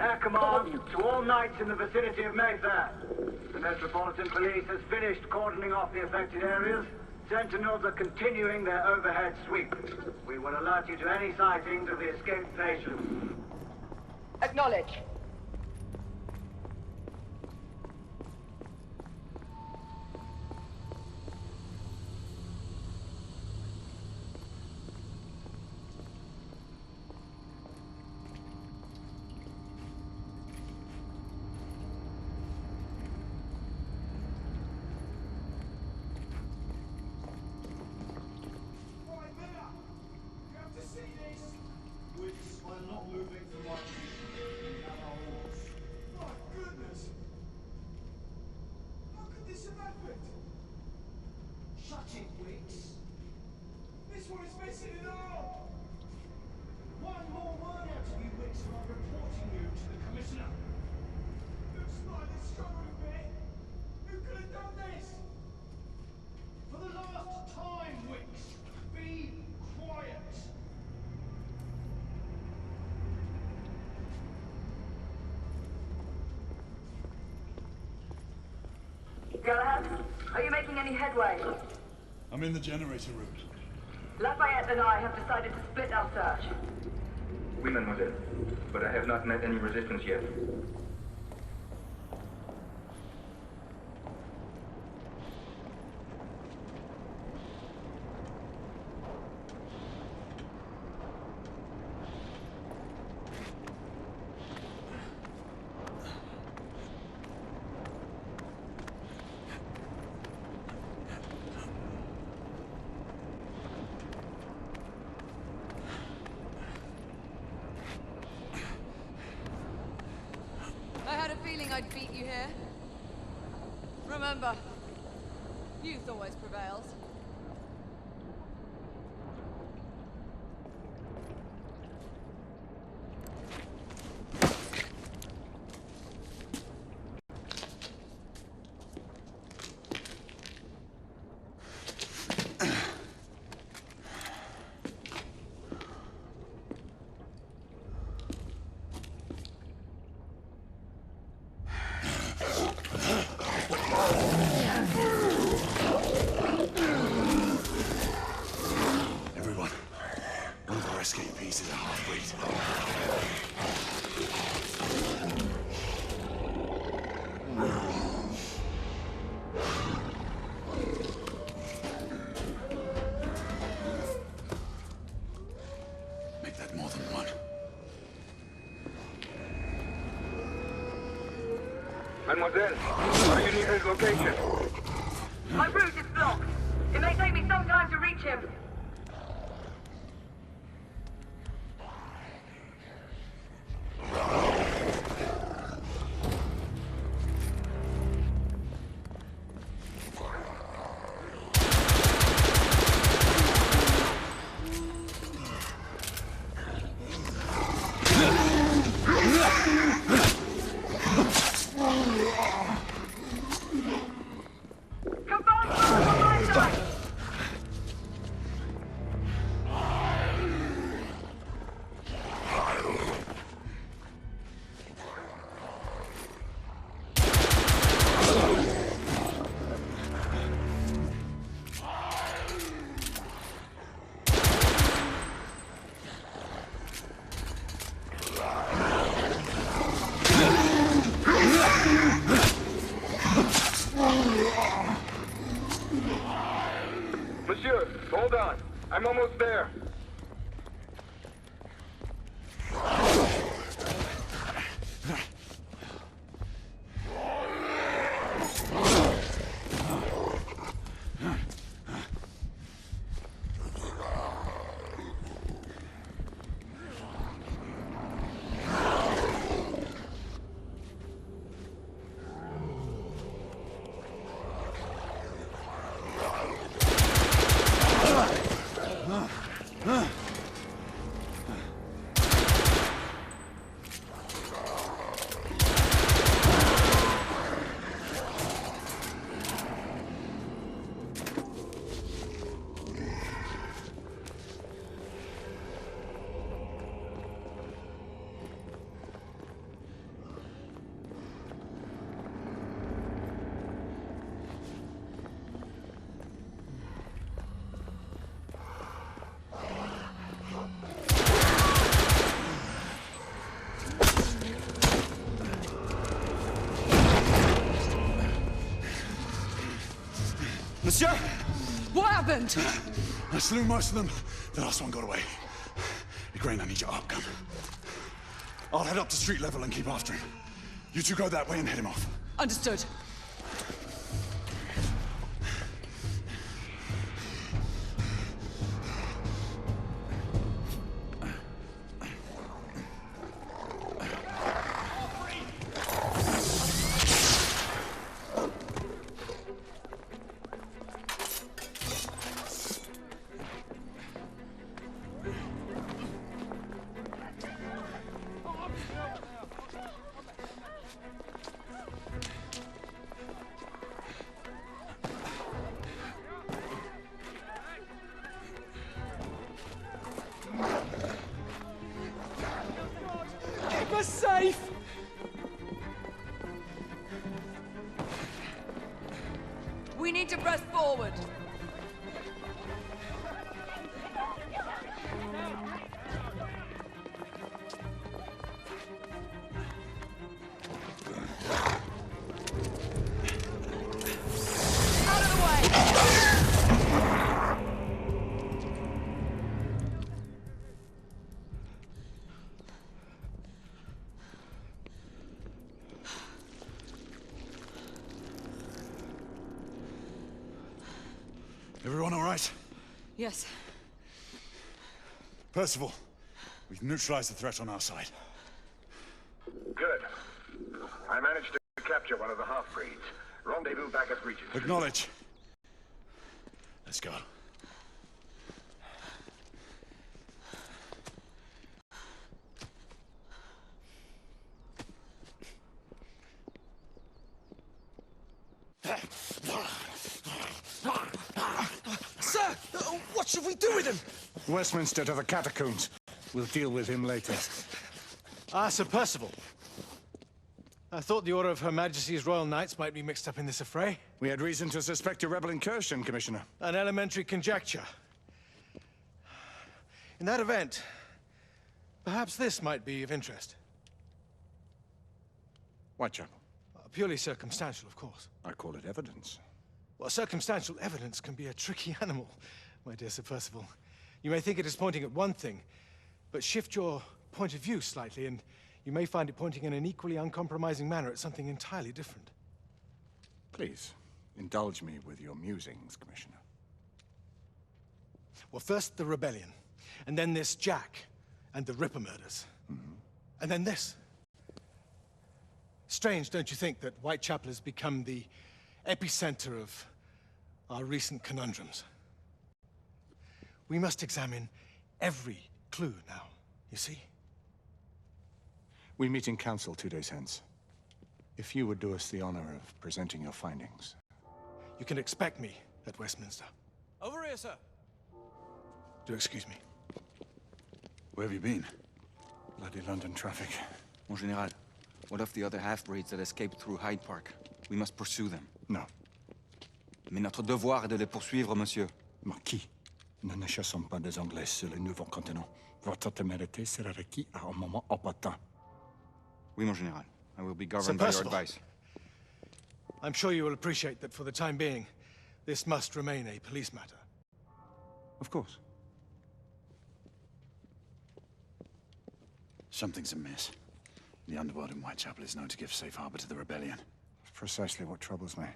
Air command to all knights in the vicinity of Mayfair. The Metropolitan Police has finished cordoning off the affected areas. Sentinels are continuing their overhead sweep. We will alert you to any sightings of the escaped patients. Acknowledge. Galahad, are you making any headway? I'm in the generator room. Lafayette and I have decided to split our search. Oui, mademoiselle. But I have not met any resistance yet. I'd beat you here. Remember, youth always prevails. Mademoiselle, are you near his location? My route is blocked. It may take me some time to reach him. Monsieur, hold on. I'm almost there. Monsieur! What happened? I slew most of them. The last one got away. Igraine, I need your arc gun. I'll head up to street level and keep after him. You two go that way and head him off. Understood. Safe! We need to press forward. Out of the way! Everyone all right? Yes. Percival, we've neutralized the threat on our side. Good. I managed to capture one of the half-breeds. Rendezvous back at Regent. Acknowledge. Let's go. Sir! What should we do with him? Westminster to the catacombs. We'll deal with him later. Ah, Sir Percival. I thought the Order of Her Majesty's Royal Knights might be mixed up in this affray. We had reason to suspect a rebel incursion, Commissioner. An elementary conjecture. In that event, perhaps this might be of interest. Whitechapel. Purely circumstantial, of course. I call it evidence. Well, circumstantial evidence can be a tricky animal, my dear Sir Percival. You may think it is pointing at one thing, but shift your point of view slightly, and you may find it pointing in an equally uncompromising manner at something entirely different. Please, indulge me with your musings, Commissioner. Well, first the rebellion, and then this Jack, and the Ripper murders. And then this. Strange, don't you think, that Whitechapel has become the epicenter of our recent conundrums? We must examine every clue now, you see? We meet in council 2 days hence. If you would do us the honor of presenting your findings. You can expect me at Westminster. Over here, sir. Do excuse me. Where have you been? Bloody London traffic. Mon Général, what of the other half-breeds that escaped through Hyde Park? We must pursue them. No. Mais notre devoir est de les poursuivre, monsieur. Marquis, nous ne chassons pas des Anglais sur le nouveau continent. Votre témérité sera requis à un moment opportun. Oui, mon Général. I will be governed by your advice. I'm sure you will appreciate that for the time being, this must remain a police matter. Of course. Something's amiss. The underworld in Whitechapel is known to give safe harbor to the rebellion. Precisely what troubles me.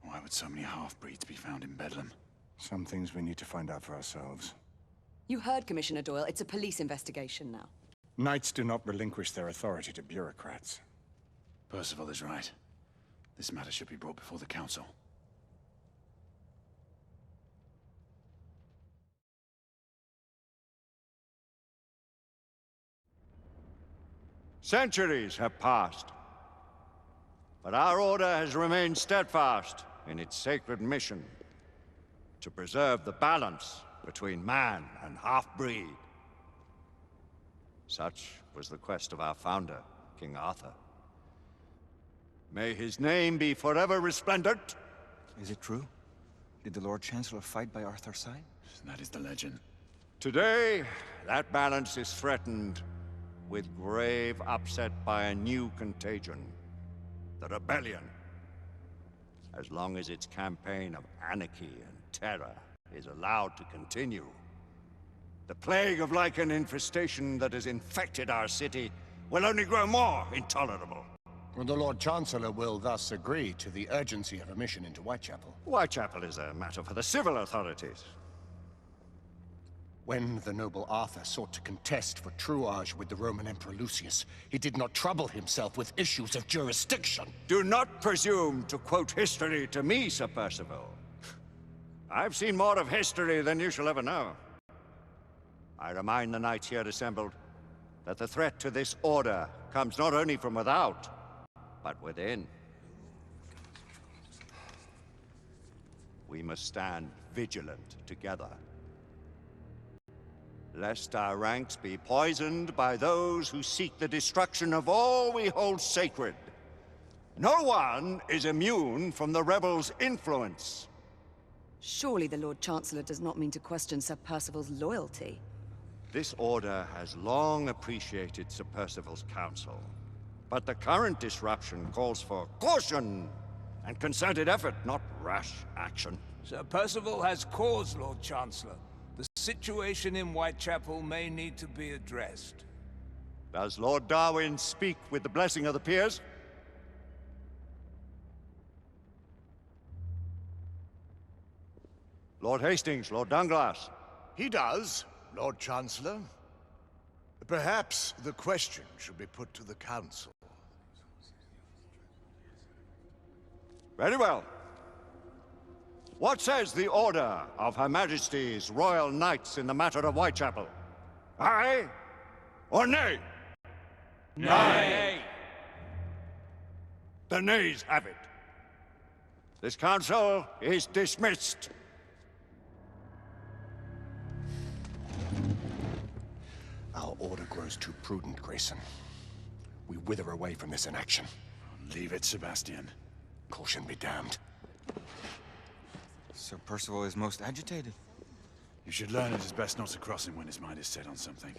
Why would so many half-breeds be found in Bedlam? Some things we need to find out for ourselves. You heard Commissioner Doyle. It's a police investigation now. Knights do not relinquish their authority to bureaucrats. Percival is right. This matter should be brought before the council. Centuries have passed, but our order has remained steadfast in its sacred mission to preserve the balance between man and half-breed. Such was the quest of our founder, King Arthur. May his name be forever resplendent. Is it true? Did the Lord Chancellor fight by Arthur's side? That is the legend. Today, that balance is threatened with grave upset by a new contagion, the rebellion. as long as its campaign of anarchy and terror is allowed to continue. The plague of lichen infestation that has infected our city will only grow more intolerable. And the Lord Chancellor will thus agree to the urgency of a mission into Whitechapel. Whitechapel is a matter for the civil authorities. When the noble Arthur sought to contest for truage with the Roman Emperor Lucius, he did not trouble himself with issues of jurisdiction. Do not presume to quote history to me, Sir Percival. I've seen more of history than you shall ever know. I remind the knights here assembled that the threat to this order comes not only from without, but within. We must stand vigilant together, lest our ranks be poisoned by those who seek the destruction of all we hold sacred. No one is immune from the rebels' influence. Surely the Lord Chancellor does not mean to question Sir Percival's loyalty. This order has long appreciated Sir Percival's counsel, but the current disruption calls for caution and concerted effort, not rash action. Sir Percival has cause, Lord Chancellor. The situation in Whitechapel may need to be addressed. Does Lord Darwin speak with the blessing of the peers? Lord Hastings, Lord Dunglass. He does, Lord Chancellor. Perhaps the question should be put to the Council. Very well. What says the Order of Her Majesty's Royal Knights in the matter of Whitechapel? Aye or nay? Nay. The nays have it. This council is dismissed. Our order grows too prudent, Grayson. We wither away from this inaction. Leave it, Sebastian. Caution be damned. Sir Percival is most agitated. You should learn it is best not to cross him when his mind is set on something.